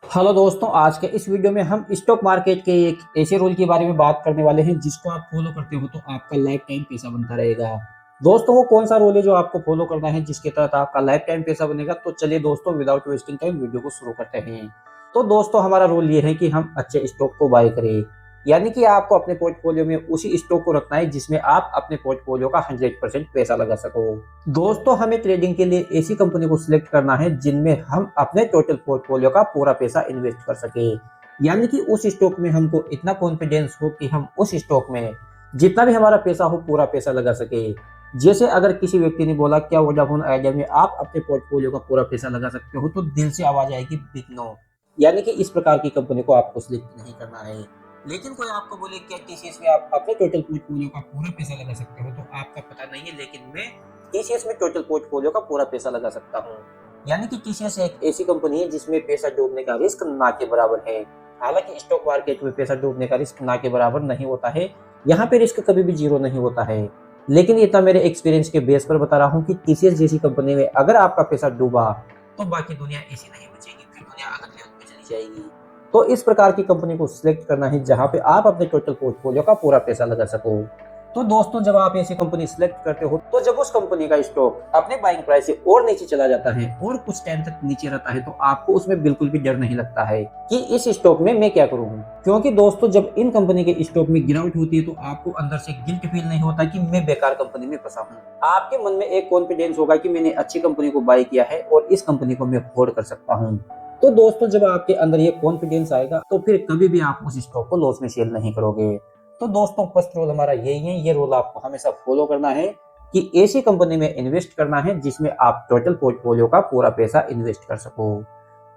Hello दोस्तों, आज के इस वीडियो में हम स्टॉक मार्केट के एक ऐसे रूल के बारे में बात करने वाले हैं जिसको आप फॉलो करते हो तो आपका लाइफ टाइम पैसा बनता रहेगा। दोस्तों, वो कौन सा रूल है जो आपको फॉलो करना है जिसके तहत आपका लाइफ टाइम पैसा बनेगा? तो चलिए दोस्तों, विदाउट वेस्टिंग टाइम वीडियो को शुरू करते हैं। तो दोस्तों, हमारा रूल ये है कि हम अच्छे स्टॉक को बाय करें, यानी कि आपको अपने पोर्टफोलियो में उसी स्टॉक को रखना है जिसमें आप अपने पोर्टफोलियो का 100% पैसा लगा सको। दोस्तों, हमें ट्रेडिंग के लिए ऐसी कंपनी को सिलेक्ट करना है जिनमें हम अपने टोटल पोर्टफोलियो का पूरा पैसा इन्वेस्ट कर सके, यानी कि उस स्टॉक में हमको इतना कॉन्फिडेंस हो कि हम उस स्टॉक में जितना भी हमारा पैसा हो पूरा पैसा लगा सके। जैसे अगर किसी व्यक्ति ने बोला क्या वोडाफोन आइडिया में आप अपने पोर्टफोलियो का पूरा पैसा लगा सकते हो, तो दिल से आवाज आएगी बिग नो, यानी कि इस प्रकार की कंपनी को आपको सिलेक्ट नहीं करना है। लेकिन कोई आपको बोले क्या टीसीएस में आप अपने टोटल पोर्टफोलियो का पूरा पैसा लगा सकते हो, तो आपका पता नहीं है, लेकिन मैं टीसीएस में टोटल पोर्टफोलियो का पूरा पैसा लगा सकता हूँ। यानी कि टीसीएस एक ऐसी कंपनी है जिसमें पैसा डूबने का रिस्क ना के बराबर है। हालांकि स्टॉक मार्केट में पैसा डूबने का रिस्क ना के बराबर नहीं होता है, यहाँ पे रिस्क कभी भी जीरो नहीं होता है। लेकिन इतना मेरे एक्सपीरियंस के बेस पर बता रहा हूँ कि टीसीएस जैसी कंपनी में अगर आपका पैसा डूबा तो बाकी दुनिया ऐसी नहीं बचेगी, फिर दुनिया अलग लेवल पे चली जाएगी। तो इस प्रकार की कंपनी को सिलेक्ट करना है जहां पे आप अपने टोटल पोर्टफोलियो का पूरा पैसा लगा सको। तो दोस्तों, जब आप ऐसी कंपनी सिलेक्ट करते हो तो जब उस कंपनी का स्टॉक अपने बाइंग प्राइस से और नीचे चला जाता है और कुछ टाइम तक नीचे रहता है, तो आपको उसमें बिल्कुल भी डर नहीं लगता है कि इस स्टॉक में मैं क्या करूँ। क्योंकि दोस्तों, जब इन कंपनी के स्टॉक में गिरावट होती है तो आपको अंदर से गिल्ट फील नहीं होता कि मैं बेकार कंपनी में फंसा हूँ। आपके मन में एक कॉन्फिडेंस होगा कि मैंने अच्छी कंपनी को बाय किया है और इस कंपनी को मैं अफोर्ड कर सकता हूँ। तो दोस्तों, जब आपके अंदर ये कॉन्फिडेंस आएगा तो फिर कभी भी आप उस स्टॉक को लॉस में सेल नहीं करोगे। तो दोस्तों, फर्स्ट रूल हमारा यही है, ये रूल आपको हमेशा फॉलो करना है कि ऐसी कंपनी में इन्वेस्ट करना है जिसमें आप टोटल पोर्टफोलियो का पूरा पैसा इन्वेस्ट कर सको।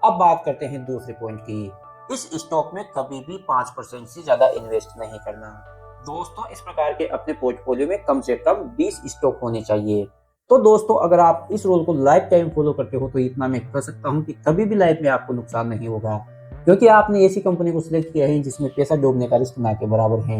अब बात करते हैं दूसरे पॉइंट की। इस स्टॉक में कभी भी 5% से ज्यादा इन्वेस्ट नहीं करना। दोस्तों, इस प्रकार के अपने पोर्टफोलियो में कम से कम 20 स्टॉक होने चाहिए। तो दोस्तों, अगर आप इस रूल को लाइफ टाइम फॉलो करते हो तो इतना मैं कह सकता हूँ कि कभी भी लाइफ में आपको नुकसान नहीं होगा, क्योंकि आपने ऐसी कंपनी को सिलेक्ट किया है जिसमें पैसा डूबने का रिस्क ना के बराबर है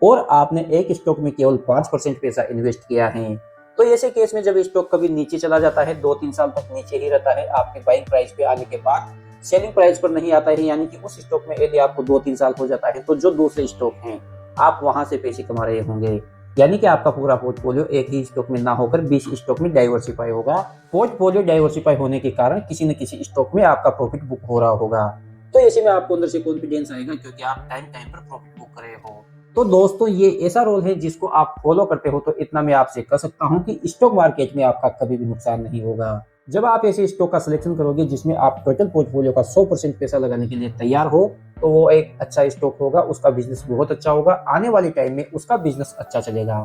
और आपने एक स्टॉक में केवल 5% पैसा इन्वेस्ट किया है। तो ऐसे केस में जब स्टॉक कभी नीचे चला जाता है, 2-3 साल तक नीचे ही रहता है, आपके बाइंग प्राइस पे आने के बाद सेलिंग प्राइस पर नहीं आता है, यानी कि उस स्टॉक में यदि आपको 2-3 साल हो जाता है, तो जो दूसरे स्टॉक हैं आप वहां से पैसे कमा रहे होंगे, यानी कि आपका पूरा पोर्टफोलियो एक ही स्टॉक में ना होकर 20 स्टॉक में डाइवर्सिफाई होगा। पोर्टफोलियो डाइवर्सिफाई होने के कारण किसी न किसी स्टॉक में आपका प्रॉफिट बुक हो रहा होगा। तो ऐसे में आपको अंदर से कॉन्फिडेंस आएगा क्योंकि आप टाइम टाइम पर प्रॉफिट बुक कर रहे हो। तो दोस्तों, ये ऐसा रोल है जिसको आप फॉलो करते हो तो इतना मैं आपसे कह सकता हूँ कि स्टॉक मार्केट में आपका कभी भी नुकसान नहीं होगा। जब आप ऐसे स्टॉक का सिलेक्शन करोगे जिसमें आप टोटल पोर्टफोलियो का 100% पैसा लगाने के लिए तैयार हो, तो वो एक अच्छा स्टॉक होगा, उसका बिजनेस बहुत अच्छा होगा, आने वाले टाइम में उसका बिजनेस अच्छा चलेगा।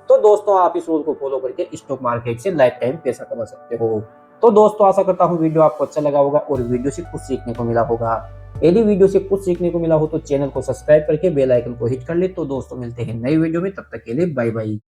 तो दोस्तों, आप इस रूल को फॉलो करके स्टॉक मार्केट से लाइफ टाइम पैसा कमा सकते हो। तो दोस्तों, आशा करता हूँ वीडियो आपको अच्छा लगा होगा और वीडियो से कुछ सीखने को मिला होगा। यदि वीडियो से कुछ सीखने को मिला हो तो चैनल को सब्सक्राइब करके बेल आइकन को हिट कर ले। तो दोस्तों, मिलते हैं नई वीडियो में, तब तक के लिए बाय बाय।